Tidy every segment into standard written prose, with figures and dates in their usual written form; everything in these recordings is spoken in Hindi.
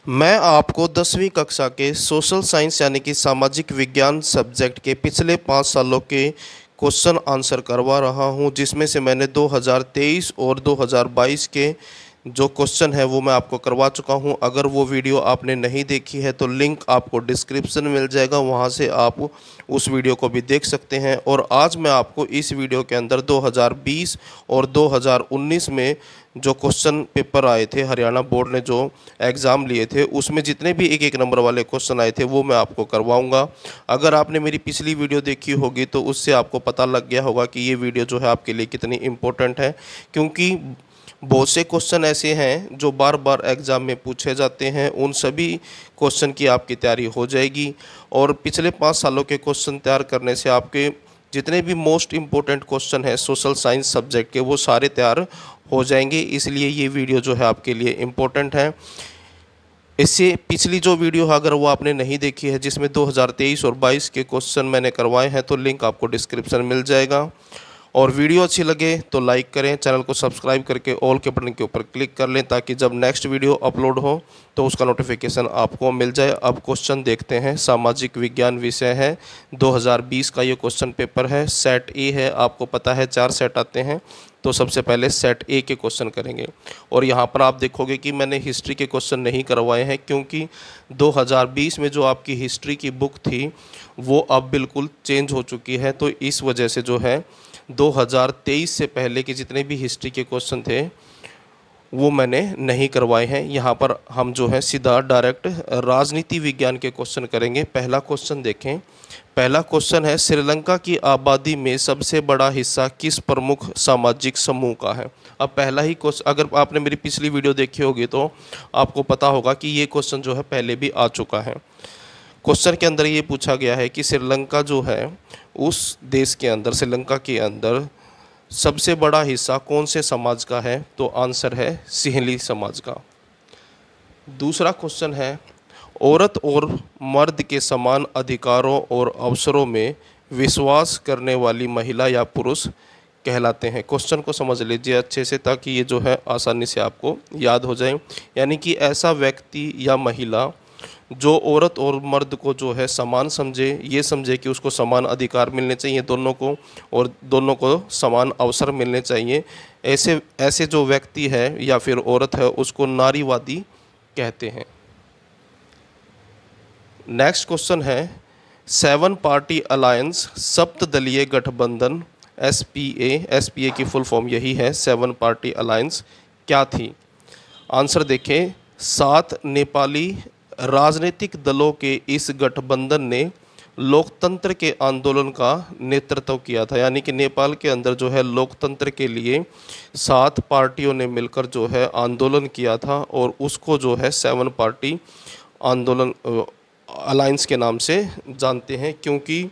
मैं आपको 10वीं कक्षा के सोशल साइंस यानी कि सामाजिक विज्ञान सब्जेक्ट के पिछले 5 सालों के क्वेश्चन आंसर करवा रहा हूं, जिसमें से मैंने 2023 और 2022 के जो क्वेश्चन है वो मैं आपको करवा चुका हूं। अगर वो वीडियो आपने नहीं देखी है तो लिंक आपको डिस्क्रिप्शन में मिल जाएगा, वहां से आप उस वीडियो को भी देख सकते हैं। और आज मैं आपको इस वीडियो के अंदर 2020 और 2019 में जो क्वेश्चन पेपर आए थे, हरियाणा बोर्ड ने जो एग्ज़ाम लिए थे उसमें जितने भी एक एक नंबर वाले क्वेश्चन आए थे वो मैं आपको करवाऊंगा। अगर आपने मेरी पिछली वीडियो देखी होगी तो उससे आपको पता लग गया होगा कि ये वीडियो जो है आपके लिए कितनी इम्पोर्टेंट है, क्योंकि बहुत से क्वेश्चन ऐसे हैं जो बार बार एग्ज़ाम में पूछे जाते हैं। उन सभी क्वेश्चन की आपकी तैयारी हो जाएगी और पिछले 5 सालों के क्वेश्चन तैयार करने से आपके जितने भी मोस्ट इम्पोर्टेंट क्वेश्चन हैं सोशल साइंस सब्जेक्ट के वो सारे तैयार हो जाएंगे। इसलिए ये वीडियो जो है आपके लिए इम्पोर्टेंट है। इससे पिछली जो वीडियो है अगर वो आपने नहीं देखी है, जिसमें 2023 और 22 के क्वेश्चन मैंने करवाए हैं, तो लिंक आपको डिस्क्रिप्शन मिल जाएगा। और वीडियो अच्छी लगे तो लाइक करें, चैनल को सब्सक्राइब करके ऑल के बटन के ऊपर क्लिक कर लें ताकि जब नेक्स्ट वीडियो अपलोड हो तो उसका नोटिफिकेशन आपको मिल जाए। अब क्वेश्चन देखते हैं। सामाजिक विज्ञान विषय है, 2020 का ये क्वेश्चन पेपर है। सेट ए है, आपको पता है 4 सेट आते हैं, तो सबसे पहले सेट ए के क्वेश्चन करेंगे। और यहाँ पर आप देखोगे कि मैंने हिस्ट्री के क्वेश्चन नहीं करवाए हैं, क्योंकि 2020 में जो आपकी हिस्ट्री की बुक थी वो अब बिल्कुल चेंज हो चुकी है। तो इस वजह से जो है 2023 से पहले के जितने भी हिस्ट्री के क्वेश्चन थे वो मैंने नहीं करवाए हैं। यहाँ पर हम जो है सीधा डायरेक्ट राजनीति विज्ञान के क्वेश्चन करेंगे। पहला क्वेश्चन देखें। पहला क्वेश्चन है, श्रीलंका की आबादी में सबसे बड़ा हिस्सा किस प्रमुख सामाजिक समूह का है। अब पहला ही क्वेश्चन, अगर आपने मेरी पिछली वीडियो देखी होगी तो आपको पता होगा कि ये क्वेश्चन जो है पहले भी आ चुका है। क्वेश्चन के अंदर ये पूछा गया है कि श्रीलंका जो है उस देश के अंदर, श्रीलंका के अंदर सबसे बड़ा हिस्सा कौन से समाज का है, तो आंसर है सिंहली समाज का। दूसरा क्वेश्चन है, औरत और मर्द के समान अधिकारों और अवसरों में विश्वास करने वाली महिला या पुरुष कहलाते हैं। क्वेश्चन को समझ लीजिए अच्छे से ताकि ये जो है आसानी से आपको याद हो जाए। यानी कि ऐसा व्यक्ति या महिला जो औरत और मर्द को जो है समान समझे, ये समझे कि उसको समान अधिकार मिलने चाहिए दोनों को, और दोनों को समान अवसर मिलने चाहिए, ऐसे जो व्यक्ति है या फिर औरत है उसको नारीवादी कहते हैं। नेक्स्ट क्वेश्चन है, 7 पार्टी अलायंस सप्तदलीय गठबंधन एसपीए की फुल फॉर्म यही है, 7 पार्टी अलायंस क्या थी। आंसर देखें। 7 नेपाली राजनीतिक दलों के इस गठबंधन ने लोकतंत्र के आंदोलन का नेतृत्व किया था। यानी कि नेपाल के अंदर जो है लोकतंत्र के लिए 7 पार्टियों ने मिलकर जो है आंदोलन किया था, और उसको जो है 7 पार्टी आंदोलन अलायंस के नाम से जानते हैं। क्योंकि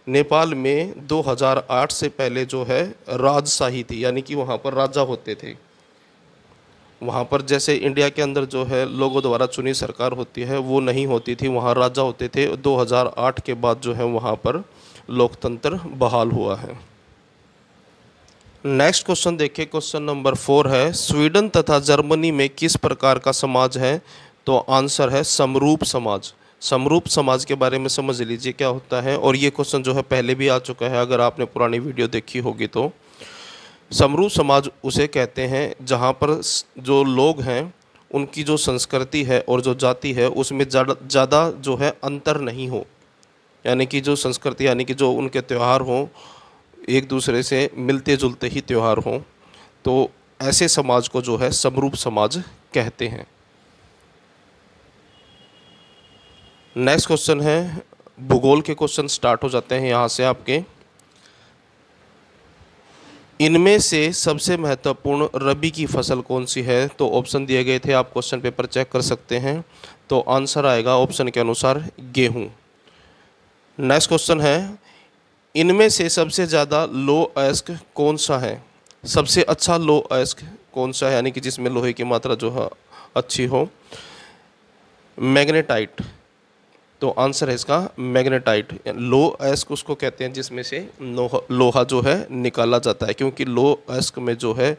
नेपाल में 2008 से पहले जो है राजशाही थी, यानी कि वहाँ पर राजा होते थे। वहाँ पर जैसे इंडिया के अंदर जो है लोगों द्वारा चुनी सरकार होती है वो नहीं होती थी, वहाँ राजा होते थे। 2008 के बाद जो है वहाँ पर लोकतंत्र बहाल हुआ है। नेक्स्ट क्वेश्चन देखिए। क्वेश्चन नंबर 4 है, स्वीडन तथा जर्मनी में किस प्रकार का समाज है, तो आंसर है समरूप समाज। समरूप समाज के बारे में समझ लीजिए क्या होता है, और ये क्वेश्चन जो है पहले भी आ चुका है अगर आपने पुरानी वीडियो देखी होगी तो। समरूप समाज उसे कहते हैं जहाँ पर जो लोग हैं उनकी जो संस्कृति है और जो जाति है उसमें ज़्यादा जो है अंतर नहीं हो, यानी कि जो संस्कृति यानी कि जो उनके त्यौहार हों एक दूसरे से मिलते जुलते ही त्यौहार हों, तो ऐसे समाज को जो है समरूप समाज कहते हैं। नेक्स्ट क्वेश्चन है, भूगोल के क्वेश्चन स्टार्ट हो जाते हैं यहाँ से आपके। इनमें से सबसे महत्वपूर्ण रबी की फसल कौन सी है, तो ऑप्शन दिए गए थे, आप क्वेश्चन पेपर चेक कर सकते हैं। तो आंसर आएगा ऑप्शन के अनुसार गेहूं। नेक्स्ट क्वेश्चन है, इनमें से सबसे ज़्यादा लो अयस्क कौन सा है। सबसे अच्छा लो अयस्क कौन सा है, यानी कि जिसमें लोहे की मात्रा जो है अच्छी हो। मैग्नेटाइट, तो आंसर है इसका मैग्नेटाइट। लो अयस्क उसको कहते हैं जिसमें से लोहा जो है निकाला जाता है, क्योंकि लो अयस्क में जो है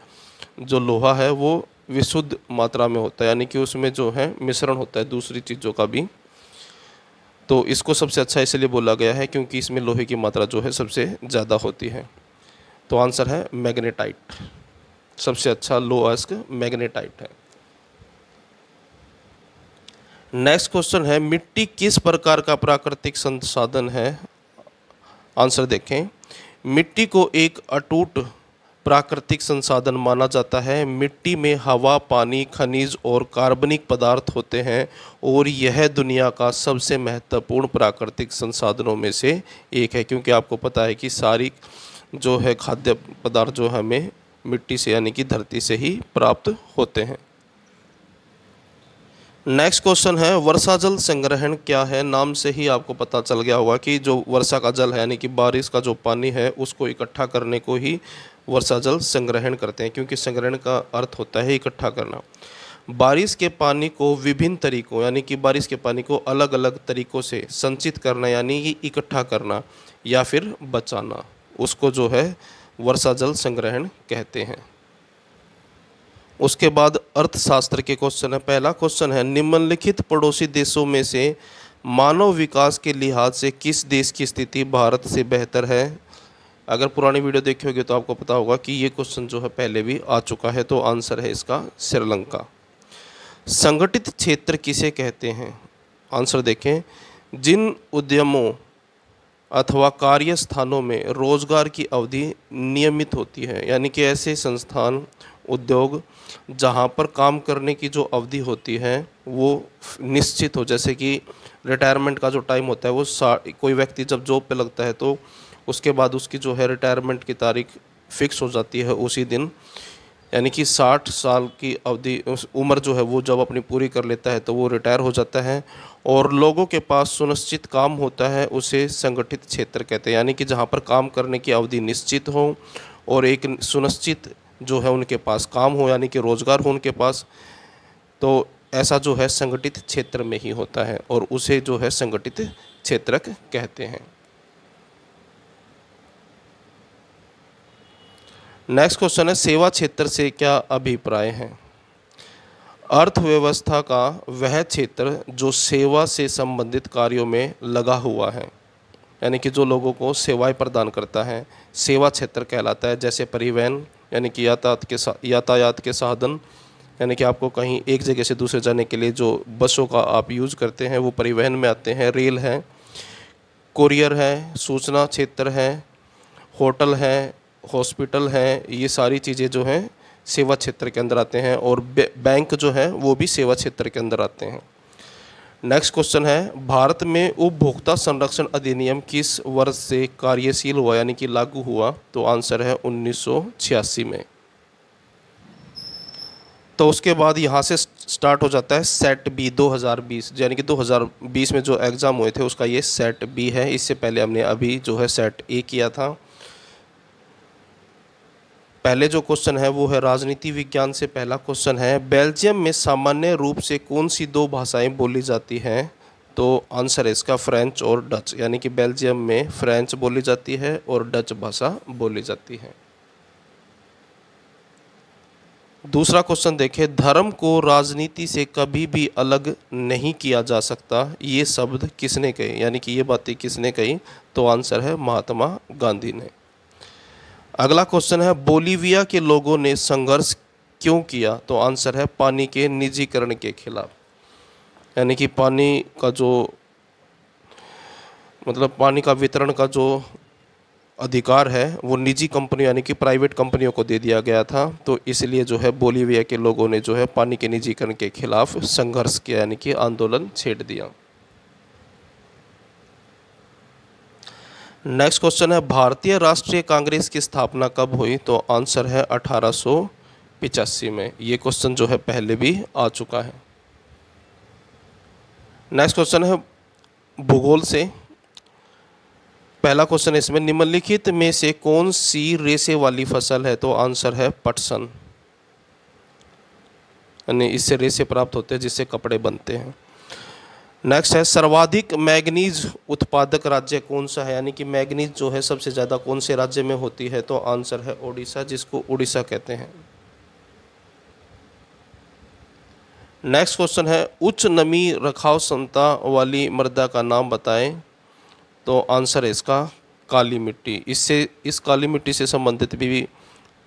जो लोहा है वो विशुद्ध मात्रा में होता है, यानी कि उसमें जो है मिश्रण होता है दूसरी चीज़ों का भी। तो इसको सबसे अच्छा इसलिए बोला गया है क्योंकि इसमें लोहे की मात्रा जो है सबसे ज़्यादा होती है। तो आंसर है मैग्नेटाइट। सबसे अच्छा लोएस्ट मैग्नेटाइट है। नेक्स्ट क्वेश्चन है, मिट्टी किस प्रकार का प्राकृतिक संसाधन है? आंसर देखें। मिट्टी को एक अटूट प्राकृतिक संसाधन माना जाता है। मिट्टी में हवा, पानी, खनिज और कार्बनिक पदार्थ होते हैं और यह दुनिया का सबसे महत्वपूर्ण प्राकृतिक संसाधनों में से एक है, क्योंकि आपको पता है कि सारी जो है खाद्य पदार्थ जो हमें मिट्टी से यानी कि धरती से ही प्राप्त होते हैं। नेक्स्ट क्वेश्चन है, वर्षा जल संग्रहण क्या है? नाम से ही आपको पता चल गया होगा कि जो वर्षा का जल है यानी कि बारिश का जो पानी है उसको इकट्ठा करने को ही वर्षा जल संग्रहण करते हैं, क्योंकि संग्रहण का अर्थ होता है इकट्ठा करना। बारिश के पानी को विभिन्न तरीकों यानी कि बारिश के पानी को अलग अलग तरीकों से संचित करना यानी कि इकट्ठा करना या फिर बचाना, उसको जो है वर्षा जल संग्रहण कहते हैं। उसके बाद अर्थशास्त्र के क्वेश्चन है। पहला क्वेश्चन है, निम्नलिखित पड़ोसी देशों में से मानव विकास के लिहाज से किस देश की स्थिति भारत से बेहतर है? अगर पुरानी वीडियो देखी होगी तो आपको पता होगा कि ये क्वेश्चन जो है पहले भी आ चुका है। तो आंसर है इसका श्रीलंका। संगठित क्षेत्र किसे कहते हैं? आंसर देखें। जिन उद्यमों अथवा कार्य स्थानों में रोजगार की अवधि नियमित होती है, यानी कि ऐसे संस्थान उद्योग जहाँ पर काम करने की जो अवधि होती है वो निश्चित हो, जैसे कि रिटायरमेंट का जो टाइम होता है वो कोई व्यक्ति जब जॉब पे लगता है तो उसके बाद उसकी जो है रिटायरमेंट की तारीख फिक्स हो जाती है उसी दिन, यानी कि 60 साल की अवधि उम्र जो है वो जब अपनी पूरी कर लेता है तो वो रिटायर हो जाता है। और लोगों के पास सुनिश्चित काम होता है, उसे संगठित क्षेत्र कहते हैं, यानी कि जहाँ पर काम करने की अवधि निश्चित हो और एक सुनिश्चित जो है उनके पास काम हो यानी कि रोजगार हो उनके पास, तो ऐसा जो है संगठित क्षेत्र में ही होता है और उसे जो है संगठित क्षेत्रक कहते हैं। नेक्स्ट क्वेश्चन है, सेवा क्षेत्र से क्या अभिप्राय है? अर्थव्यवस्था का वह क्षेत्र जो सेवा से संबंधित कार्यों में लगा हुआ है, यानी कि जो लोगों को सेवाएं प्रदान करता है, सेवा क्षेत्र कहलाता है। जैसे परिवहन यानी कि यातायात के साधन, यानी कि आपको कहीं एक जगह से दूसरे जाने के लिए जो बसों का आप यूज़ करते हैं वो परिवहन में आते हैं। रेल है, कोरियर है, सूचना क्षेत्र है, होटल है, हॉस्पिटल है, ये सारी चीज़ें जो हैं सेवा क्षेत्र के अंदर आते हैं। और बैंक जो है वो भी सेवा क्षेत्र के अंदर आते हैं। नेक्स्ट क्वेश्चन है, भारत में उपभोक्ता संरक्षण अधिनियम किस वर्ष से कार्यशील हुआ यानी कि लागू हुआ? तो आंसर है 1986 में। तो उसके बाद यहाँ से स्टार्ट हो जाता है सेट बी 2020, यानी कि 2020 में जो एग्ज़ाम हुए थे उसका ये सेट बी है। इससे पहले हमने अभी जो है सेट ए किया था। पहले जो क्वेश्चन है वो है राजनीति विज्ञान से। पहला क्वेश्चन है, बेल्जियम में सामान्य रूप से कौन सी दो भाषाएं बोली जाती हैं? तो आंसर है इसका फ्रेंच और डच, यानी कि बेल्जियम में फ्रेंच बोली जाती है और डच भाषा बोली जाती है। दूसरा क्वेश्चन देखें, धर्म को राजनीति से कभी भी अलग नहीं किया जा सकता, ये शब्द किसने कहे यानी कि ये बातें किसने कही? तो आंसर है महात्मा गांधी ने। अगला क्वेश्चन है, बोलीविया के लोगों ने संघर्ष क्यों किया? तो आंसर है पानी के निजीकरण के खिलाफ, यानी कि पानी का जो पानी का वितरण का जो अधिकार है वो निजी कंपनी यानी कि प्राइवेट कंपनियों को दे दिया गया था। तो इसलिए जो है बोलीविया के लोगों ने जो है पानी के निजीकरण के खिलाफ संघर्ष किया यानी कि आंदोलन छेड़ दिया। नेक्स्ट क्वेश्चन है, भारतीय राष्ट्रीय कांग्रेस की स्थापना कब हुई? तो आंसर है 1885 में। ये क्वेश्चन जो है पहले भी आ चुका है। नेक्स्ट क्वेश्चन है भूगोल से। पहला क्वेश्चन है इसमें, निम्नलिखित में से कौन सी रेशे वाली फसल है? तो आंसर है पटसन, यानी इससे रेशे प्राप्त होते हैं जिससे कपड़े बनते हैं। नेक्स्ट है, सर्वाधिक मैग्नीज उत्पादक राज्य कौन सा है? यानी कि मैग्नीज जो है सबसे ज़्यादा कौन से राज्य में होती है? तो आंसर है ओडिशा, जिसको उड़ीसा कहते हैं। नेक्स्ट क्वेश्चन है उच्च नमी रखाव क्षमता वाली मृदा का नाम बताएं। तो आंसर है इसका काली मिट्टी। इस काली मिट्टी से संबंधित भी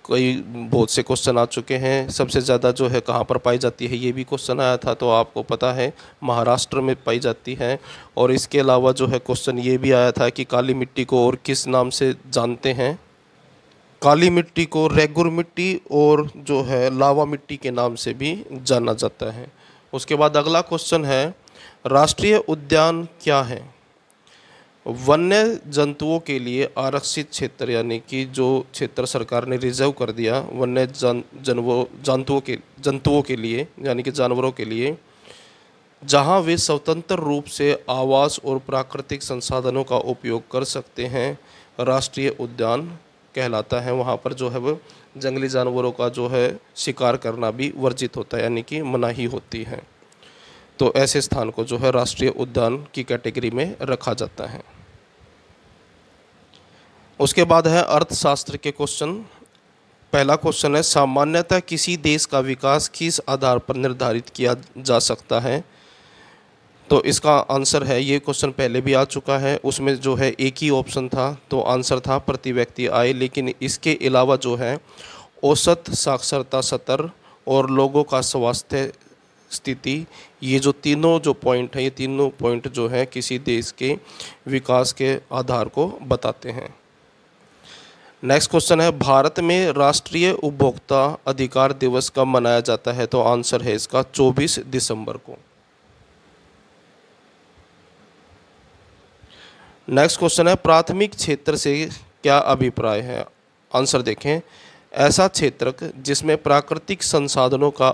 कई बहुत से क्वेश्चन आ चुके हैं। सबसे ज़्यादा जो है कहाँ पर पाई जाती है, ये भी क्वेश्चन आया था, तो आपको पता है महाराष्ट्र में पाई जाती है। और इसके अलावा जो है क्वेश्चन ये भी आया था कि काली मिट्टी को और किस नाम से जानते हैं। काली मिट्टी को रेगुर मिट्टी और जो है लावा मिट्टी के नाम से भी जाना जाता है। उसके बाद अगला क्वेश्चन है राष्ट्रीय उद्यान क्या है। वन्य जंतुओं के लिए आरक्षित क्षेत्र, यानी कि जो क्षेत्र सरकार ने रिजर्व कर दिया वन्य जंतुओं के लिए, यानी कि जानवरों के लिए, जहां वे स्वतंत्र रूप से आवास और प्राकृतिक संसाधनों का उपयोग कर सकते हैं, राष्ट्रीय उद्यान कहलाता है। वहाँ पर जो है वो जंगली जानवरों का जो है शिकार करना भी वर्जित होता है, यानी कि मनाही होती है। तो ऐसे स्थान को जो है राष्ट्रीय उद्यान की कैटेगरी में रखा जाता है। उसके बाद है अर्थशास्त्र के क्वेश्चन। पहला क्वेश्चन है सामान्यतः किसी देश का विकास किस आधार पर निर्धारित किया जा सकता है। तो इसका आंसर है, ये क्वेश्चन पहले भी आ चुका है, उसमें जो है एक ही ऑप्शन था, तो आंसर था प्रति व्यक्ति आय। लेकिन इसके अलावा जो है औसत साक्षरता स्तर और लोगों का स्वास्थ्य स्थिति, ये जो तीनों जो पॉइंट हैं, ये तीनों पॉइंट जो है किसी देश के विकास के आधार को बताते हैं। नेक्स्ट क्वेश्चन है भारत में राष्ट्रीय उपभोक्ता अधिकार दिवस कब मनाया जाता है। तो आंसर है इसका 24 दिसंबर को। नेक्स्ट क्वेश्चन है प्राथमिक क्षेत्र से क्या अभिप्राय है। आंसर देखें, ऐसा क्षेत्र जिसमें प्राकृतिक संसाधनों का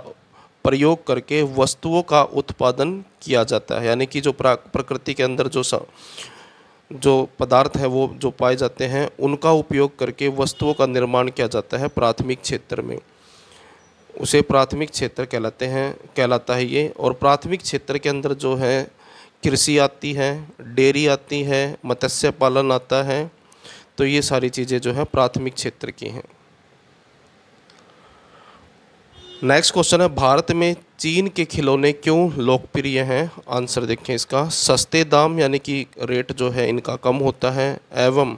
प्रयोग करके वस्तुओं का उत्पादन किया जाता है, यानी कि जो प्रकृति के अंदर जो पदार्थ है वो जो पाए जाते हैं उनका उपयोग करके वस्तुओं का निर्माण किया जाता है प्राथमिक क्षेत्र में, उसे प्राथमिक क्षेत्र कहलाता है ये। और प्राथमिक क्षेत्र के अंदर जो है कृषि आती है, डेयरी आती है, मत्स्य पालन आता है, तो ये सारी चीज़ें जो है प्राथमिक क्षेत्र की हैं। नेक्स्ट क्वेश्चन है भारत में चीन के खिलौने क्यों लोकप्रिय हैं। आंसर देखें इसका, सस्ते दाम यानी कि रेट जो है इनका कम होता है, एवं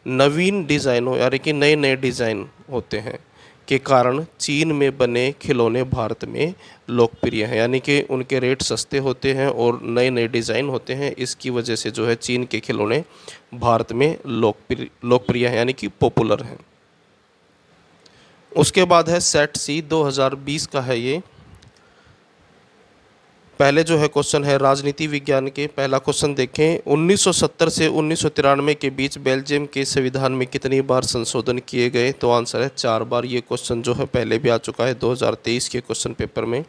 नवीन डिज़ाइनों यानी कि नए नए डिज़ाइन होते हैं के कारण चीन में बने खिलौने भारत में लोकप्रिय हैं, यानी कि उनके रेट सस्ते होते हैं और नए नए डिज़ाइन होते हैं। इसकी वजह से जो है चीन के खिलौने भारत में लोकप्रिय हैं, यानी कि पॉपुलर हैं। उसके बाद है सेट सी 2020 का है ये। पहले जो है क्वेश्चन है राजनीति विज्ञान के। पहला क्वेश्चन देखें, 1970 से 1993 के बीच बेल्जियम के संविधान में कितनी बार संशोधन किए गए। तो आंसर है 4 बार। ये क्वेश्चन जो है पहले भी आ चुका है 2023 के क्वेश्चन पेपर में।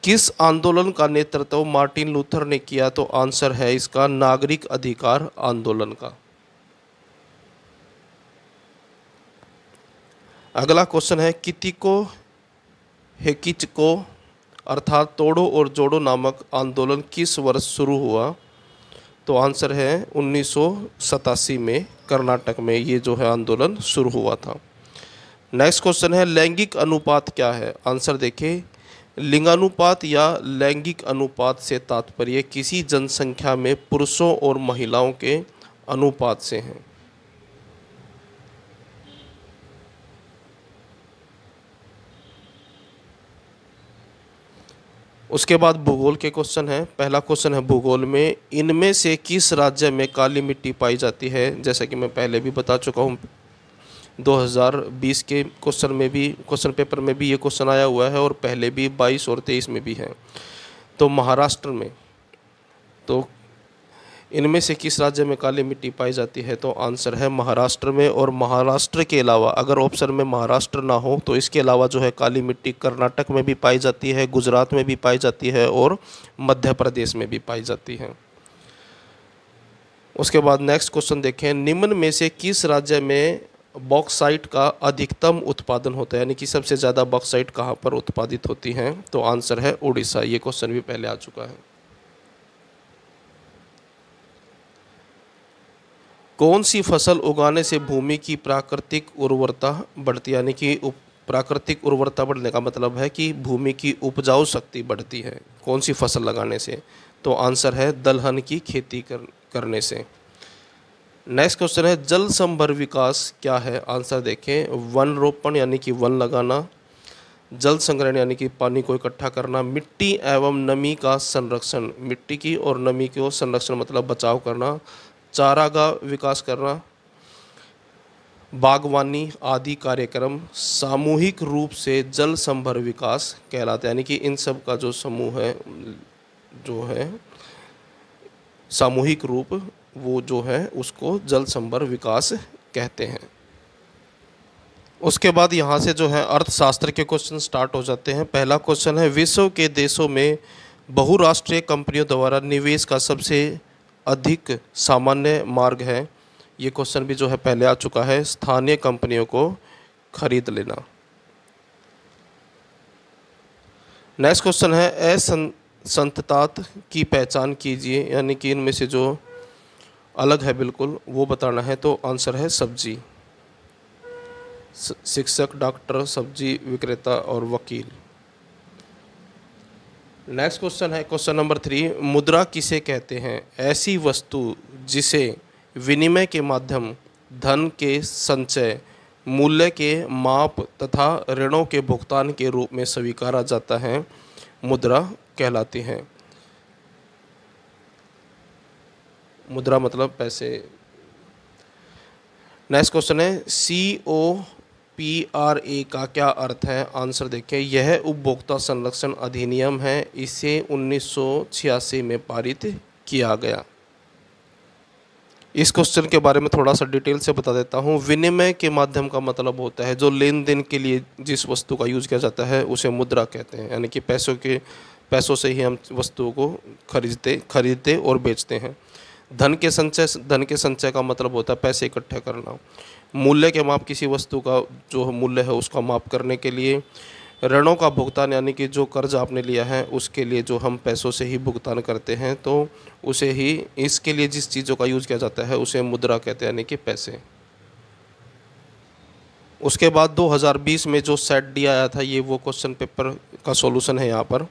किस आंदोलन का नेतृत्व मार्टिन लूथर ने किया। तो आंसर है इसका नागरिक अधिकार आंदोलन का। अगला क्वेश्चन है कितिको हेकिचको अर्थात तोड़ो और जोड़ो नामक आंदोलन किस वर्ष शुरू हुआ। तो आंसर है 1987 में कर्नाटक में ये जो है आंदोलन शुरू हुआ था। नेक्स्ट क्वेश्चन है लैंगिक अनुपात क्या है। आंसर देखिए, लिंगानुपात या लैंगिक अनुपात से तात्पर्य किसी जनसंख्या में पुरुषों और महिलाओं के अनुपात से है। उसके बाद भूगोल के क्वेश्चन है। पहला क्वेश्चन है भूगोल में, इनमें से किस राज्य में काली मिट्टी पाई जाती है। जैसा कि मैं पहले भी बता चुका हूँ, 2020 के क्वेश्चन पेपर में भी ये क्वेश्चन आया हुआ है और पहले भी 22 और 23 में भी है। तो महाराष्ट्र में, तो इनमें से किस राज्य में काली मिट्टी पाई जाती है। तो आंसर है महाराष्ट्र में। और महाराष्ट्र के अलावा अगर ऑप्शन में महाराष्ट्र ना हो तो इसके अलावा जो है काली मिट्टी कर्नाटक में भी पाई जाती है, गुजरात में भी पाई जाती है और मध्य प्रदेश में भी पाई जाती है। उसके बाद नेक्स्ट क्वेश्चन देखें, निम्न में से किस राज्य में बॉक्साइट का अधिकतम उत्पादन होता है, यानी कि सबसे ज़्यादा बॉक्साइट कहाँ पर उत्पादित होती है। तो आंसर है उड़ीसा। ये क्वेश्चन भी पहले आ चुका है। कौन सी फसल उगाने से भूमि की प्राकृतिक उर्वरता बढ़ती है, यानी कि प्राकृतिक उर्वरता बढ़ने का मतलब है कि भूमि की उपजाऊ शक्ति बढ़ती है। कौन सी फसल लगाने से? तो आंसर है दलहन की खेती करने से। नेक्स्ट क्वेश्चन है जल संभर विकास क्या है? आंसर देखें, वन रोपण यानी कि वन लगाना, जल संग्रहण यानी कि पानी को इकट्ठा करना, मिट्टी एवं नमी का संरक्षण, मिट्टी की और नमी को संरक्षण मतलब बचाव करना, चारागाह विकास करना, बागवानी आदि कार्यक्रम सामूहिक रूप से जल संभर विकास कहलाते हैं। यानी कि इन सब का जो समूह है, जो है सामूहिक रूप, वो जो है उसको जल संभर विकास कहते हैं। उसके बाद यहाँ से जो है अर्थशास्त्र के क्वेश्चन स्टार्ट हो जाते हैं। पहला क्वेश्चन है विश्व के देशों में बहुराष्ट्रीय कंपनियों द्वारा निवेश का सबसे अधिक सामान्य मार्ग है। ये क्वेश्चन भी जो है पहले आ चुका है, स्थानीय कंपनियों को खरीद लेना। नेक्स्ट क्वेश्चन है असंतता की पहचान कीजिए, यानी कि इनमें से जो अलग है बिल्कुल वो बताना है। तो आंसर है सब्जी, शिक्षक, डॉक्टर, सब्जी विक्रेता और वकील। नेक्स्ट क्वेश्चन है क्वेश्चन नंबर 3, मुद्रा किसे कहते हैं? ऐसी वस्तु जिसे विनिमय के माध्यम, धन के संचय, मूल्य के माप तथा ऋणों के भुगतान के रूप में स्वीकारा जाता है, मुद्रा कहलाती है। मुद्रा मतलब पैसे। नेक्स्ट क्वेश्चन है COPRA का क्या अर्थ है? आंसर देखें, यह उपभोक्ता संरक्षण अधिनियम है, इसे 1986 में पारित किया गया। इस क्वेश्चन के बारे में थोड़ा सा डिटेल से बता देता हूँ। विनिमय के माध्यम का मतलब होता है जो लेन देन के लिए जिस वस्तु का यूज किया जाता है उसे मुद्रा कहते हैं। यानी कि पैसों से ही हम वस्तुओं को खरीदते और बेचते हैं। धन के संचय का मतलब होता है पैसे इकट्ठे करना। मूल्य के माप, किसी वस्तु का जो मूल्य है उसका माप करने के लिए। ऋणों का भुगतान यानी कि जो कर्ज आपने लिया है उसके लिए जो हम पैसों से ही भुगतान करते हैं, तो उसे ही, इसके लिए जिस चीज़ों का यूज़ किया जाता है उसे मुद्रा कहते हैं, यानी कि पैसे। उसके बाद 2020 में जो सेट डी आया था, ये वो क्वेश्चन पेपर का सॉल्यूशन है यहाँ पर,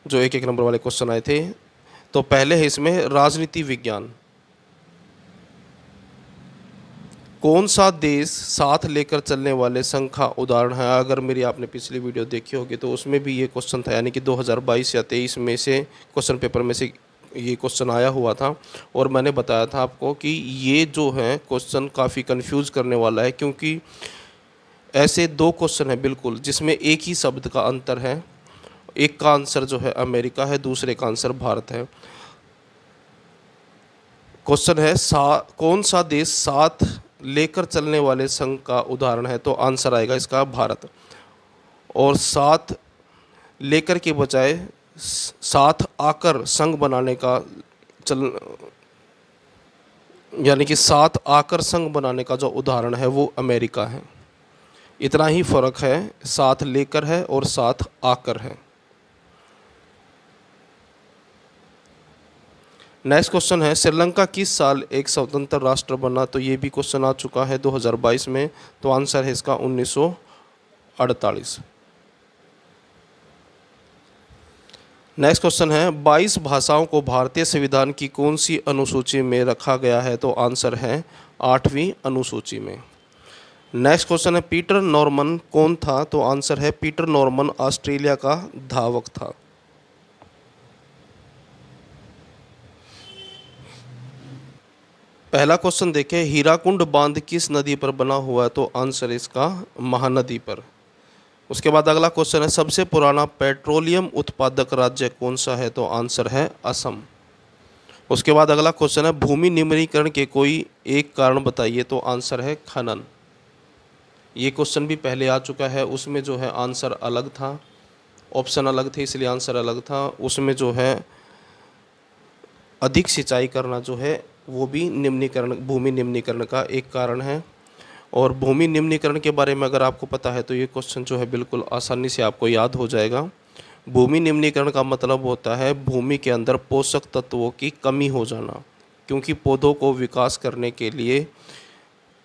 जो एक नंबर वाले क्वेश्चन आए थे। तो पहले है इसमें राजनीति विज्ञान। कौन सा देश साथ लेकर चलने वाले संघ का उदाहरण है? अगर मेरी आपने पिछली वीडियो देखी होगी तो उसमें भी ये क्वेश्चन था, यानी कि 2022 या 23 में से क्वेश्चन पेपर में से ये क्वेश्चन आया हुआ था। और मैंने बताया था आपको कि ये जो है क्वेश्चन काफ़ी कंफ्यूज करने वाला है, क्योंकि ऐसे दो क्वेश्चन है बिल्कुल जिसमें एक ही शब्द का अंतर है। एक का आंसर जो है अमेरिका है, दूसरे का आंसर भारत है। क्वेश्चन है कौन सा देश साथ लेकर चलने वाले संघ का उदाहरण है? तो आंसर आएगा इसका भारत। और साथ लेकर के बजाय साथ आकर संघ बनाने का यानी कि साथ आकर संघ बनाने का जो उदाहरण है वो अमेरिका है। इतना ही फर्क है, साथ लेकर है और साथ आकर है। नेक्स्ट क्वेश्चन है श्रीलंका किस साल एक स्वतंत्र राष्ट्र बना? तो ये भी क्वेश्चन आ चुका है 2022 में। तो आंसर है इसका 1948। नेक्स्ट क्वेश्चन है 22 भाषाओं को भारतीय संविधान की कौन सी अनुसूची में रखा गया है? तो आंसर है 8वीं अनुसूची में। नेक्स्ट क्वेश्चन है पीटर नॉर्मन कौन था? तो आंसर है पीटर नॉर्मन ऑस्ट्रेलिया का धावक था। पहला क्वेश्चन देखें, हीराकुंड बांध किस नदी पर बना हुआ है? तो आंसर इसका महानदी पर। उसके बाद अगला क्वेश्चन है सबसे पुराना पेट्रोलियम उत्पादक राज्य कौन सा है? तो आंसर है असम। उसके बाद अगला क्वेश्चन है भूमि निम्नीकरण के कोई एक कारण बताइए? तो आंसर है खनन। ये क्वेश्चन भी पहले आ चुका है, उसमें जो है आंसर अलग था, ऑप्शन अलग थे इसलिए आंसर अलग था। उसमें जो है अधिक सिंचाई करना जो है वो भी भूमि निम्नीकरण का एक कारण है। और भूमि निम्नीकरण के बारे में अगर आपको पता है तो ये क्वेश्चन जो है बिल्कुल आसानी से आपको याद हो जाएगा। भूमि निम्नीकरण का मतलब होता है भूमि के अंदर पोषक तत्वों की कमी हो जाना, क्योंकि पौधों को विकास करने के लिए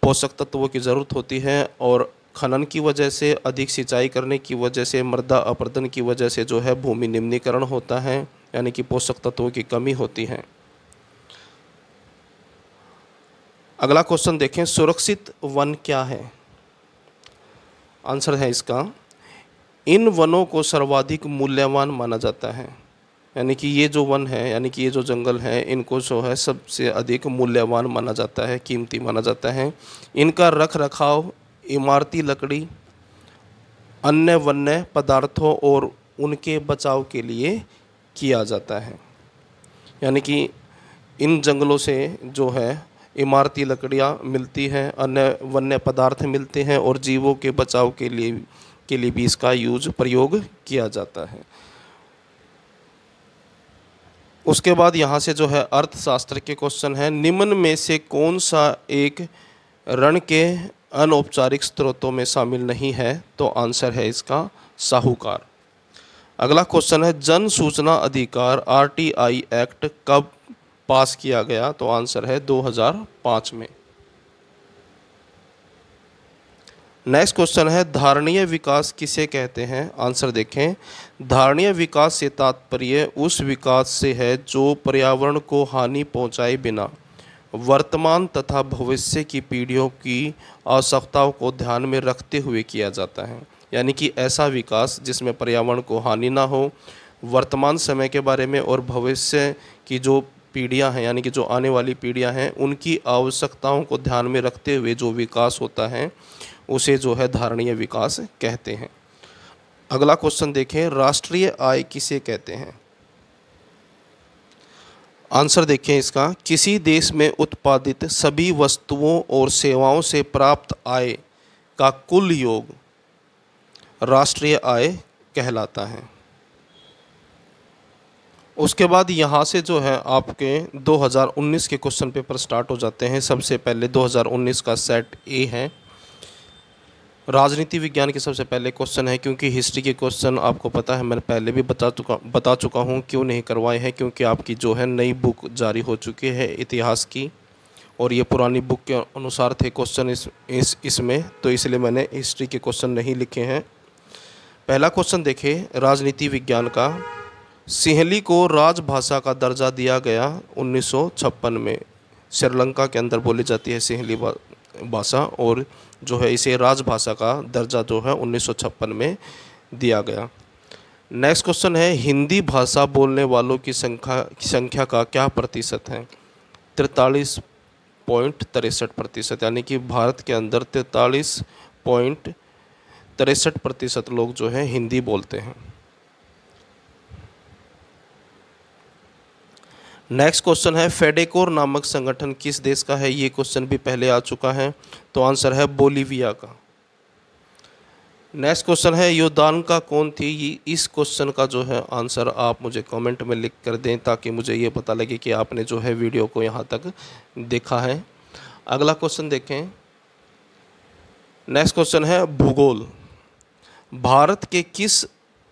पोषक तत्वों की ज़रूरत होती है और खनन की वजह से, अधिक सिंचाई करने की वजह से, मृदा अपरदन की वजह से जो है भूमि निम्नीकरण होता है, यानी कि पोषक तत्वों की कमी होती है। अगला क्वेश्चन देखें, सुरक्षित वन क्या है? आंसर है इसका, इन वनों को सर्वाधिक मूल्यवान माना जाता है। यानी कि ये जो वन है, यानी कि ये जो जंगल है, इनको जो है सबसे अधिक मूल्यवान माना जाता है, कीमती माना जाता है। इनका रख रखाव इमारती लकड़ी, अन्य वन्य पदार्थों और उनके बचाव के लिए किया जाता है। यानी कि इन जंगलों से जो है इमारती लकड़ियाँ मिलती हैं, अन्य वन्य पदार्थ मिलते हैं और जीवों के बचाव के लिए भी इसका प्रयोग किया जाता है। उसके बाद यहाँ से जो है अर्थशास्त्र के क्वेश्चन है, निम्न में से कौन सा एक ऋण के अनौपचारिक स्रोतों में शामिल नहीं है? तो आंसर है इसका साहूकार। अगला क्वेश्चन है, जन सूचना अधिकार RTI एक्ट कब पास किया गया? तो आंसर है 2005 में। नेक्स्ट क्वेश्चन है, धारणीय विकास किसे कहते हैं? आंसर देखें, धारणीय विकास से तात्पर्य उस विकास से है जो पर्यावरण को हानि पहुंचाए बिना वर्तमान तथा भविष्य की पीढ़ियों की आवश्यकताओं को ध्यान में रखते हुए किया जाता है। यानी कि ऐसा विकास जिसमें पर्यावरण को हानि ना हो, वर्तमान समय के बारे में और भविष्य की जो पीढ़ियां हैं, यानी कि जो आने वाली पीढ़ियां हैं, उनकी आवश्यकताओं को ध्यान में रखते हुए जो विकास होता है उसे जो है धारणीय विकास कहते हैं। अगला क्वेश्चन देखें, राष्ट्रीय आय किसे कहते हैं? आंसर देखें इसका, किसी देश में उत्पादित सभी वस्तुओं और सेवाओं से प्राप्त आय का कुल योग राष्ट्रीय आय कहलाता है। उसके बाद यहाँ से जो है आपके 2019 के क्वेश्चन पेपर स्टार्ट हो जाते हैं। सबसे पहले 2019 का सेट ए है, राजनीति विज्ञान के सबसे पहले क्वेश्चन है। क्योंकि हिस्ट्री के क्वेश्चन आपको पता है, मैंने पहले भी बता चुका हूँ क्यों नहीं करवाए हैं, क्योंकि आपकी जो है नई बुक जारी हो चुकी है इतिहास की, और ये पुरानी बुक के अनुसार थे क्वेश्चन इसमें, तो इसलिए मैंने हिस्ट्री के क्वेश्चन नहीं लिखे हैं। पहला क्वेश्चन देखें राजनीति विज्ञान का, सिंहली को राजभाषा का दर्जा दिया गया 1956 में। श्रीलंका के अंदर बोली जाती है सिंहली भाषा, और जो है इसे राजभाषा का दर्जा जो है 1956 में दिया गया। नेक्स्ट क्वेश्चन है, हिंदी भाषा बोलने वालों की संख्या का क्या प्रतिशत है? 43.63%। यानी कि भारत के अंदर 43.63% लोग जो है हिंदी बोलते हैं। नेक्स्ट क्वेश्चन है, फेडेकोर नामक संगठन किस देश का है? ये क्वेश्चन भी पहले आ चुका है, तो आंसर है बोलीविया का। नेक्स्ट क्वेश्चन है, योद्धांका कौन थी? इस क्वेश्चन का जो है आंसर आप मुझे कमेंट में लिख कर दें, ताकि मुझे ये पता लगे कि आपने जो है वीडियो को यहाँ तक देखा है। अगला क्वेश्चन देखें। नेक्स्ट क्वेश्चन है, भूगोल। भारत के किस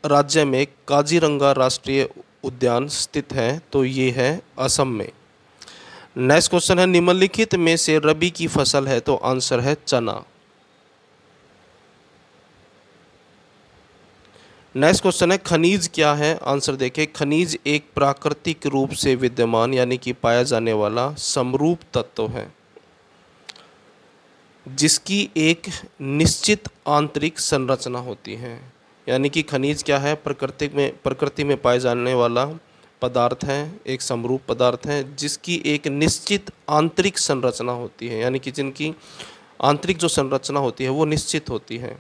राज्य में काजीरंगा राष्ट्रीय उद्यान स्थित है? तो ये है असम में। नेक्स्ट क्वेश्चन है, निम्नलिखित में से रबी की फसल है? तो आंसर है चना। नेक्स्ट क्वेश्चन है, खनिज क्या है? आंसर देखें, खनिज एक प्राकृतिक रूप से विद्यमान यानी कि पाया जाने वाला समरूप तत्व है, जिसकी एक निश्चित आंतरिक संरचना होती है। यानी कि खनिज क्या है? प्रकृति में पाए जाने वाला पदार्थ है, एक समरूप पदार्थ है जिसकी एक निश्चित आंतरिक संरचना होती है, यानी कि जिनकी आंतरिक जो संरचना होती है वो निश्चित होती है।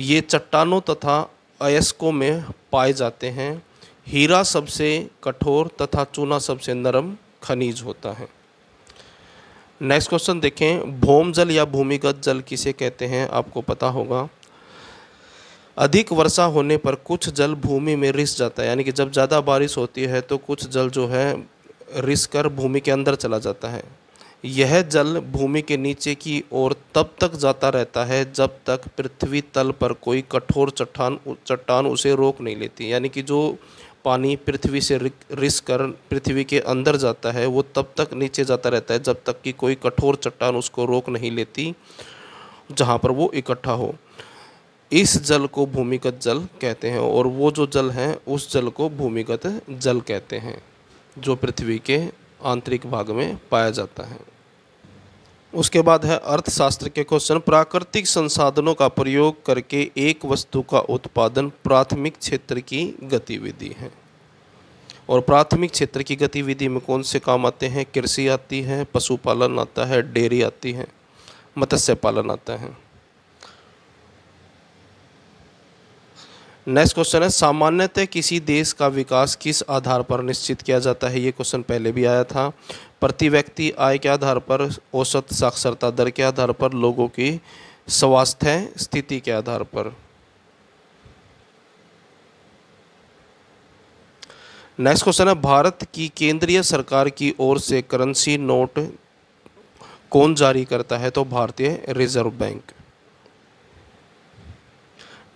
ये चट्टानों तथा अयस्कों में पाए जाते हैं। हीरा सबसे कठोर तथा चूना सबसे नरम खनिज होता है। नेक्स्ट क्वेश्चन देखें, भौम जल या भूमिगत जल किसे कहते हैं? आपको पता होगा, अधिक वर्षा होने पर कुछ जल भूमि में रिस जाता है, यानी कि जब ज़्यादा बारिश होती है तो कुछ जल जो है रिस कर भूमि के अंदर चला जाता है। यह जल भूमि के नीचे की ओर तब तक जाता रहता है जब तक पृथ्वी तल पर कोई कठोर चट्टान उसे रोक नहीं लेती। यानी कि जो पानी पृथ्वी से रिस कर पृथ्वी के अंदर जाता है वो तब तक नीचे जाता रहता है जब तक कि कोई कठोर चट्टान उसको रोक नहीं लेती। जहाँ पर वो इकट्ठा हो। इस जल को भूमिगत जल कहते हैं और वो जो जल है उस जल को भूमिगत जल कहते हैं जो पृथ्वी के आंतरिक भाग में पाया जाता है। उसके बाद है अर्थशास्त्र के क्वेश्चन। प्राकृतिक संसाधनों का प्रयोग करके एक वस्तु का उत्पादन प्राथमिक क्षेत्र की गतिविधि है। और प्राथमिक क्षेत्र की गतिविधि में कौन से काम आते हैं? कृषि आती है, पशुपालन आता है, डेयरी आती है, मत्स्य पालन आता है। नेक्स्ट क्वेश्चन है सामान्यतः किसी देश का विकास किस आधार पर निश्चित किया जाता है? ये क्वेश्चन पहले भी आया था। प्रति व्यक्ति आय के आधार पर, औसत साक्षरता दर के आधार पर, लोगों की स्वास्थ्य स्थिति के आधार पर। नेक्स्ट क्वेश्चन है भारत की केंद्रीय सरकार की ओर से करेंसी नोट कौन जारी करता है? तो भारतीय रिजर्व बैंक।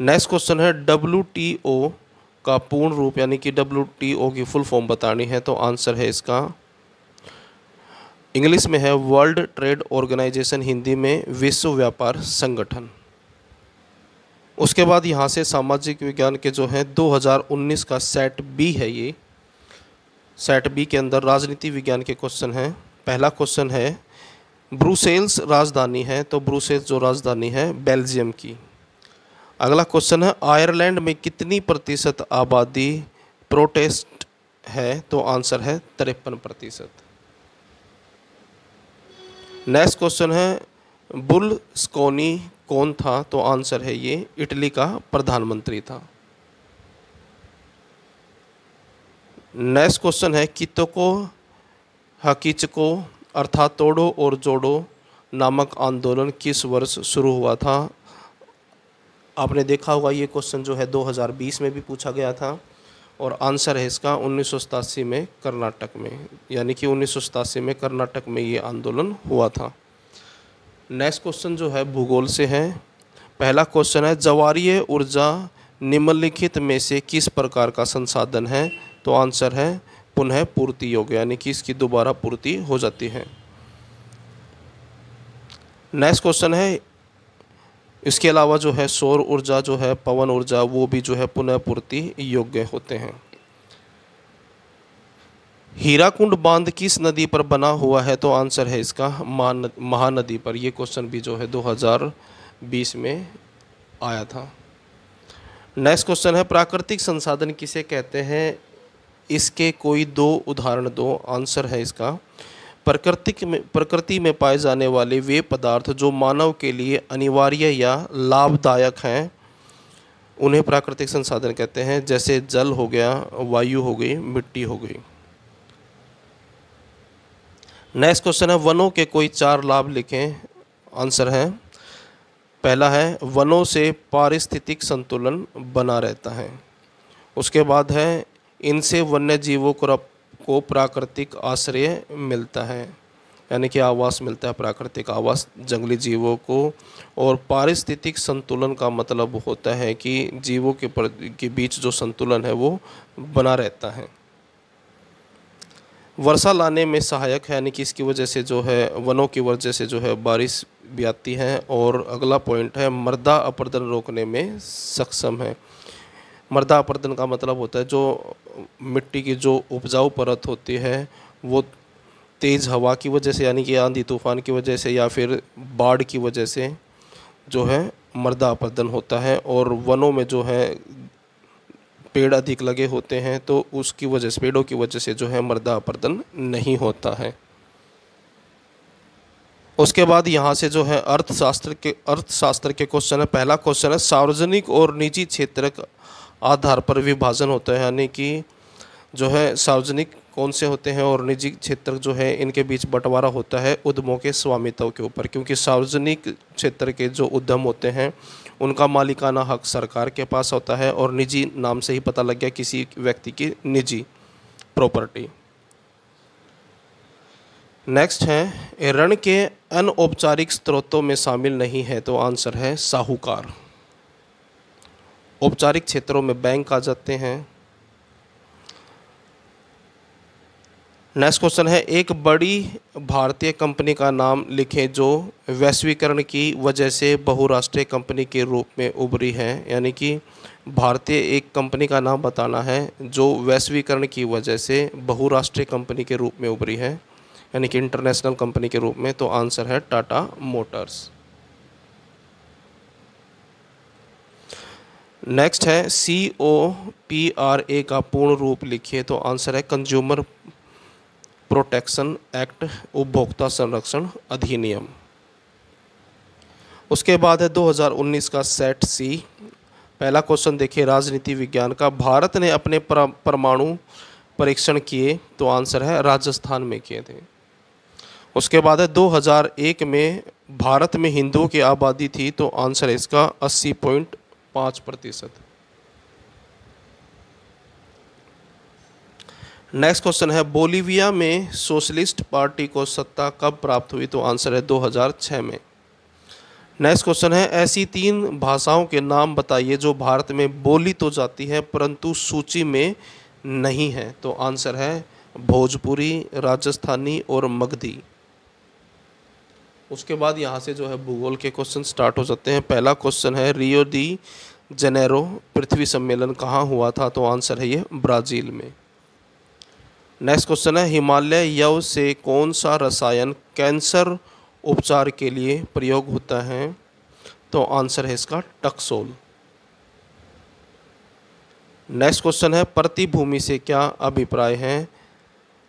नेक्स्ट क्वेश्चन है WTO का पूर्ण रूप यानी कि WTO की फुल फॉर्म बतानी है, तो आंसर है इसका इंग्लिश में है वर्ल्ड ट्रेड ऑर्गेनाइजेशन, हिंदी में विश्व व्यापार संगठन। उसके बाद यहाँ से सामाजिक विज्ञान के जो है 2019 का सेट बी है, ये सेट बी के अंदर राजनीति विज्ञान के क्वेश्चन हैं। पहला क्वेश्चन है ब्रुसेल्स राजधानी है, तो ब्रुसेल्स जो राजधानी है बेल्जियम की। अगला क्वेश्चन है आयरलैंड में कितनी प्रतिशत आबादी प्रोटेस्ट है? तो आंसर है 53%। नेक्स्ट क्वेश्चन है बुर्लुस्कोनी कौन था? तो आंसर है ये इटली का प्रधानमंत्री था। नेक्स्ट क्वेश्चन है कितको हकीचको अर्थात तोड़ो और जोड़ो नामक आंदोलन किस वर्ष शुरू हुआ था? आपने देखा होगा ये क्वेश्चन जो है 2020 में भी पूछा गया था और आंसर है इसका 1987 में कर्नाटक में, यानी कि 1987 में कर्नाटक में ये आंदोलन हुआ था। नेक्स्ट क्वेश्चन जो है भूगोल से है। पहला क्वेश्चन है ज्वारीय ऊर्जा निम्नलिखित में से किस प्रकार का संसाधन है? तो आंसर है पुनः पूर्ति योग्य, यानी कि इसकी दोबारा पूर्ति हो जाती है। नेक्स्ट क्वेश्चन है इसके अलावा जो है सौर ऊर्जा जो है, पवन ऊर्जा, वो भी जो है पुनः पूर्ति योग्य होते हैं। हीराकुंड बांध किस नदी पर बना हुआ है? तो आंसर है इसका महानदी पर। ये क्वेश्चन भी जो है 2020 में आया था। नेक्स्ट क्वेश्चन है प्राकृतिक संसाधन किसे कहते हैं? इसके कोई दो उदाहरण दो। आंसर है इसका प्रकृति में पाए जाने वाले वे पदार्थ जो मानव के लिए अनिवार्य या लाभदायक हैं उन्हें प्राकृतिक संसाधन कहते हैं, जैसे जल हो गया, वायु हो गई, मिट्टी हो गई। नेक्स्ट क्वेश्चन है वनों के कोई 4 लाभ लिखें। आंसर है पहला है वनों से पारिस्थितिक संतुलन बना रहता है। उसके बाद है इनसे वन्य जीवों को प्राकृतिक आश्रय मिलता है, यानी कि आवास मिलता है, प्राकृतिक आवास जंगली जीवों को। और पारिस्थितिक संतुलन का मतलब होता है कि जीवों के बीच जो संतुलन है वो बना रहता है। वर्षा लाने में सहायक है, यानी कि इसकी वजह से जो है वनों की वजह से जो है बारिश भी आती है। और अगला पॉइंट है मृदा अपरदन रोकने में सक्षम है। मृदा अपरदन का मतलब होता है जो मिट्टी की जो उपजाऊ परत होती है वो तेज़ हवा की वजह से, यानी कि आंधी तूफान की वजह से या फिर बाढ़ की वजह से जो है मृदा अपरदन होता है। और वनों में जो है पेड़ अधिक लगे होते हैं तो उसकी वजह से, पेड़ों की वजह से जो है मृदा अपरदन नहीं होता है। उसके बाद यहाँ से जो है अर्थशास्त्र के क्वेश्चन है। पहला क्वेश्चन है सार्वजनिक और निजी क्षेत्र आधार पर विभाजन होता है, यानी कि जो है सार्वजनिक कौन से होते हैं और निजी क्षेत्र जो है इनके बीच बंटवारा होता है उद्यमों के स्वामित्व के ऊपर। क्योंकि सार्वजनिक क्षेत्र के जो उद्यम होते हैं उनका मालिकाना हक सरकार के पास होता है और निजी नाम से ही पता लग गया किसी व्यक्ति की निजी प्रॉपर्टी। नेक्स्ट है ऋण के अनौपचारिक स्रोतों में शामिल नहीं है, तो आंसर है साहूकार। औपचारिक क्षेत्रों में बैंक आ जाते हैं। नेक्स्ट क्वेश्चन है एक भारतीय कंपनी का नाम लिखें जो वैश्वीकरण की वजह से बहुराष्ट्रीय कंपनी के रूप में उभरी है। यानी कि भारतीय एक कंपनी का नाम बताना है जो वैश्वीकरण की वजह से बहुराष्ट्रीय कंपनी के रूप में उभरी है, यानी कि इंटरनेशनल कंपनी के रूप में। तो आंसर है टाटा मोटर्स। नेक्स्ट है COPRA का पूर्ण रूप लिखिए। तो आंसर है कंज्यूमर प्रोटेक्शन एक्ट, उपभोक्ता संरक्षण अधिनियम। उसके बाद है 2019 का सेट सी। पहला क्वेश्चन देखिए राजनीति विज्ञान का, भारत ने अपने परमाणु परीक्षण किए। तो आंसर है राजस्थान में किए थे। उसके बाद है 2001 में भारत में हिंदुओं की आबादी थी। तो आंसर है इसका 80.5%। नेक्स्ट क्वेश्चन है बोलीविया में सोशलिस्ट पार्टी को सत्ता कब प्राप्त हुई। तो आंसर है 2006 में। नेक्स्ट क्वेश्चन है ऐसी 3 भाषाओं के नाम बताइए जो भारत में बोली तो जाती है परंतु सूची में नहीं है। तो आंसर है भोजपुरी, राजस्थानी और मगधी। उसके बाद यहाँ से जो है भूगोल के क्वेश्चन स्टार्ट हो जाते हैं। पहला क्वेश्चन है रियो डी जनेरो पृथ्वी सम्मेलन कहाँ हुआ था। तो आंसर है ये ब्राज़ील में। नेक्स्ट क्वेश्चन है हिमालय यव से कौन सा रसायन कैंसर उपचार के लिए प्रयोग होता है। तो आंसर है इसका टक्सोल। नेक्स्ट क्वेश्चन है प्रतिभूमि से क्या अभिप्राय है।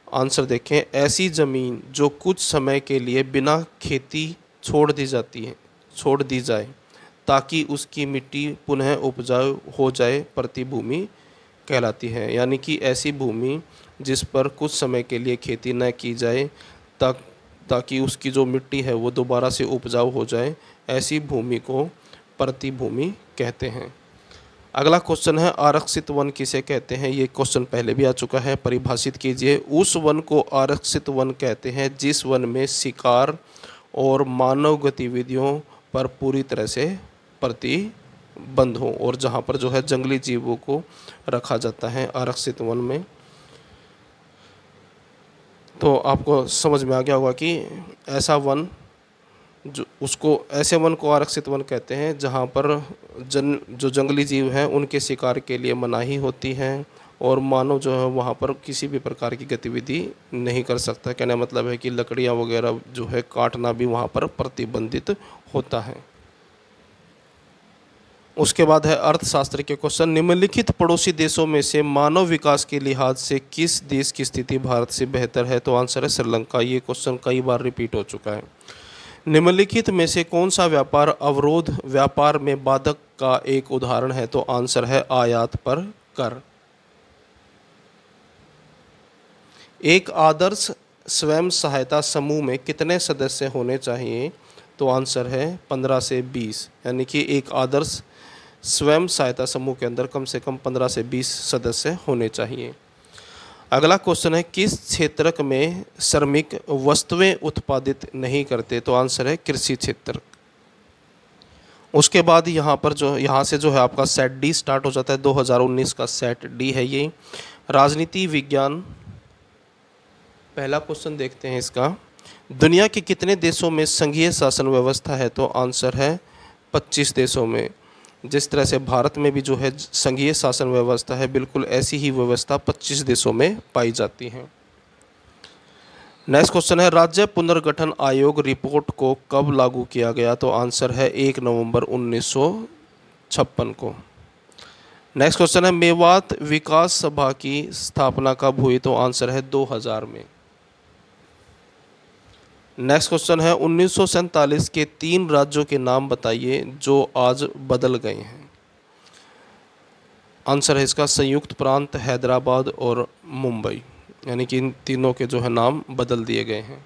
आंसर देखें ऐसी ज़मीन जो कुछ समय के लिए बिना खेती छोड़ दी जाए ताकि उसकी मिट्टी पुनः उपजाऊ हो जाए, प्रतिभूमि कहलाती है। यानी कि ऐसी भूमि जिस पर कुछ समय के लिए खेती न की जाए ताकि उसकी जो मिट्टी है वो दोबारा से उपजाऊ हो जाए, ऐसी भूमि को प्रतिभूमि कहते हैं। अगला क्वेश्चन है आरक्षित वन किसे कहते हैं। ये क्वेश्चन पहले भी आ चुका है, परिभाषित कीजिए। उस वन को आरक्षित वन कहते हैं जिस वन में शिकार और मानव गतिविधियों पर पूरी तरह से प्रतिबंध हो और जहाँ पर जो है जंगली जीवों को रखा जाता है आरक्षित वन में। तो आपको समझ में आ गया होगा कि ऐसा वन ऐसे वन को आरक्षित वन कहते हैं जहाँ पर जो जंगली जीव हैं उनके शिकार के लिए मनाही होती है और मानव जो है वहाँ पर किसी भी प्रकार की गतिविधि नहीं कर सकता। कहने मतलब है कि लकड़ियाँ वगैरह जो है काटना भी वहाँ पर प्रतिबंधित होता है। उसके बाद है अर्थशास्त्र के क्वेश्चन, निम्नलिखित पड़ोसी देशों में से मानव विकास के लिहाज से किस देश की स्थिति भारत से बेहतर है। तो आंसर है श्रीलंका। ये क्वेश्चन कई बार रिपीट हो चुका है। निम्नलिखित में से कौन सा व्यापार अवरोध व्यापार में बाधक का एक उदाहरण है। तो आंसर है आयात पर कर। एक आदर्श स्वयं सहायता समूह में कितने सदस्य होने चाहिए। तो आंसर है 15 से 20। यानी कि एक आदर्श स्वयं सहायता समूह के अंदर कम से कम 15 से 20 सदस्य होने चाहिए। अगला क्वेश्चन है किस क्षेत्र में श्रमिक वस्तुएं उत्पादित नहीं करते। तो आंसर है कृषि क्षेत्र। उसके बाद यहाँ से जो है आपका सेट डी स्टार्ट हो जाता है। 2019 का सेट डी है ये राजनीति विज्ञान। पहला क्वेश्चन देखते हैं इसका, दुनिया के कितने देशों में संघीय शासन व्यवस्था है। तो आंसर है 25 देशों में। जिस तरह से भारत में भी जो है संघीय शासन व्यवस्था है, बिल्कुल ऐसी ही व्यवस्था 25 देशों में पाई जाती है। नेक्स्ट क्वेश्चन है राज्य पुनर्गठन आयोग रिपोर्ट को कब लागू किया गया। तो आंसर है 1 नवंबर 1956 को। नेक्स्ट क्वेश्चन है मेवात विकास सभा की स्थापना कब हुई। तो आंसर है 2000 में। नेक्स्ट क्वेश्चन है 1947 के 3 राज्यों के नाम बताइए जो आज बदल गए हैं। आंसर है इसका संयुक्त प्रांत, हैदराबाद और मुंबई। यानी कि इन तीनों के जो है नाम बदल दिए गए हैं।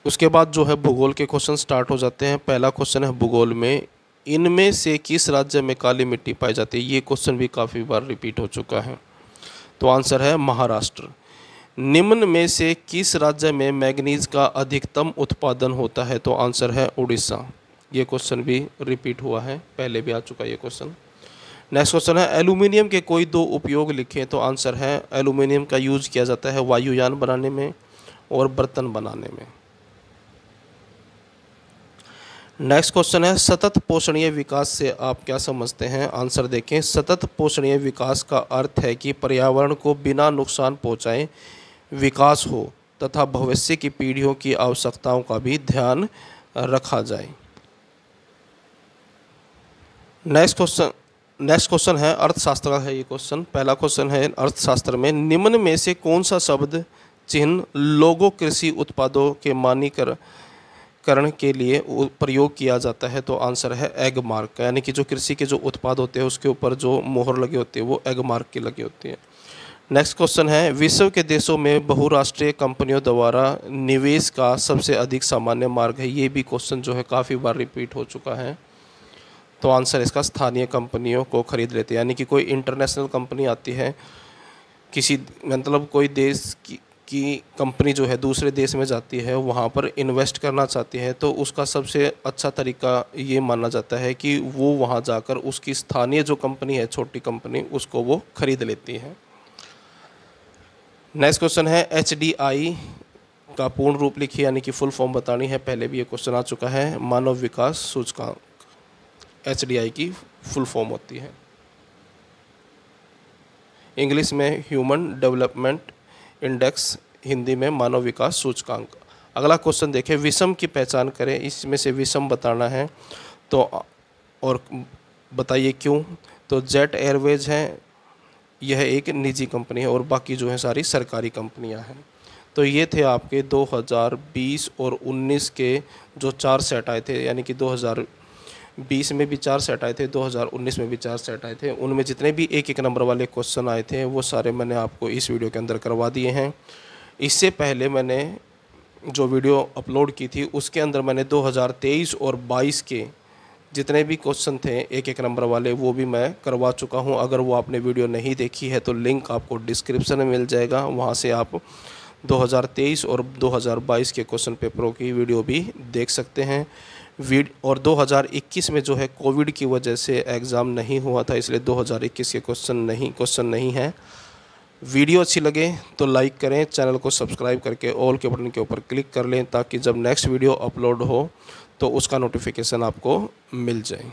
उसके बाद जो है भूगोल के क्वेश्चन स्टार्ट हो जाते हैं। पहला क्वेश्चन है भूगोल में इनमें से किस राज्य में काली मिट्टी पाई जाती है। ये क्वेश्चन भी काफ़ी बार रिपीट हो चुका है। तो आंसर है महाराष्ट्र। निम्न में से किस राज्य में मैग्नीज का अधिकतम उत्पादन होता है। तो आंसर है उड़ीसा। ये क्वेश्चन भी रिपीट हुआ है, पहले भी आ चुका है ये क्वेश्चन। नेक्स्ट क्वेश्चन है एल्यूमिनियम के कोई दो उपयोग लिखें। तो आंसर है एल्यूमिनियम का यूज किया जाता है वायुयान बनाने में और बर्तन बनाने में। नेक्स्ट क्वेश्चन है सतत पोषणीय विकास से आप क्या समझते हैं। आंसर देखें, सतत पोषणीय विकास का अर्थ है कि पर्यावरण को बिना नुकसान पहुंचाए विकास हो तथा भविष्य की पीढ़ियों की आवश्यकताओं का भी ध्यान रखा जाए। नेक्स्ट क्वेश्चन है अर्थशास्त्र का है ये क्वेश्चन। पहला क्वेश्चन है अर्थशास्त्र में निम्न में से कौन सा शब्द चिन्ह लोगो कृषि उत्पादों के मानकीकरण के लिए प्रयोग किया जाता है। तो आंसर है एग मार्क, यानी कि जो कृषि के जो उत्पाद होते हैं उसके ऊपर जो मोहर लगी होती है वो एग मार्क की लगी होती है। नेक्स्ट क्वेश्चन है विश्व के देशों में बहुराष्ट्रीय कंपनियों द्वारा निवेश का सबसे अधिक सामान्य मार्ग है। ये भी क्वेश्चन जो है काफ़ी बार रिपीट हो चुका है। तो आंसर इसका स्थानीय कंपनियों को खरीद लेते हैं, यानी कि कोई इंटरनेशनल कंपनी आती है, किसी मतलब कोई देश की कंपनी जो है दूसरे देश में जाती है, वहाँ पर इन्वेस्ट करना चाहती है, तो उसका सबसे अच्छा तरीका ये माना जाता है कि वो वहाँ जाकर उसकी स्थानीय जो कंपनी है, छोटी कंपनी, उसको वो खरीद लेती है। नेक्स्ट क्वेश्चन है HDI का पूर्ण रूप लिखिए, यानी कि फुल फॉर्म बतानी है। पहले भी ये क्वेश्चन आ चुका है। मानव विकास सूचकांक HDI की फुल फॉर्म होती है। इंग्लिश में ह्यूमन डेवलपमेंट इंडेक्स, हिंदी में मानव विकास सूचकांक। अगला क्वेश्चन देखें, विषम की पहचान करें। इसमें से विषम बताना है तो और बताइए क्यों। तो जेट एयरवेज है, यह एक निजी कंपनी है और बाकी जो है सारी सरकारी कंपनियां हैं। तो ये थे आपके 2020 और 19 के जो 4 सेट आए थे, यानी कि 2020 में भी 4 सेट आए थे, 2019 में भी 4 सेट आए थे। उनमें जितने भी एक एक नंबर वाले क्वेश्चन आए थे वो सारे मैंने आपको इस वीडियो के अंदर करवा दिए हैं। इससे पहले मैंने जो वीडियो अपलोड की थी उसके अंदर मैंने 2023 और 22 के जितने भी क्वेश्चन थे एक एक नंबर वाले वो भी मैं करवा चुका हूं। अगर वो आपने वीडियो नहीं देखी है तो लिंक आपको डिस्क्रिप्शन में मिल जाएगा, वहां से आप 2023 और 2022 के क्वेश्चन पेपरों की वीडियो भी देख सकते हैं। और 2021 में जो है कोविड की वजह से एग्ज़ाम नहीं हुआ था, इसलिए 2021 के क्वेश्चन नहीं है। वीडियो अच्छी लगे तो लाइक करें, चैनल को सब्सक्राइब करके ऑल के बटन के ऊपर क्लिक कर लें ताकि जब नेक्स्ट वीडियो अपलोड हो तो उसका नोटिफिकेशन आपको मिल जाए।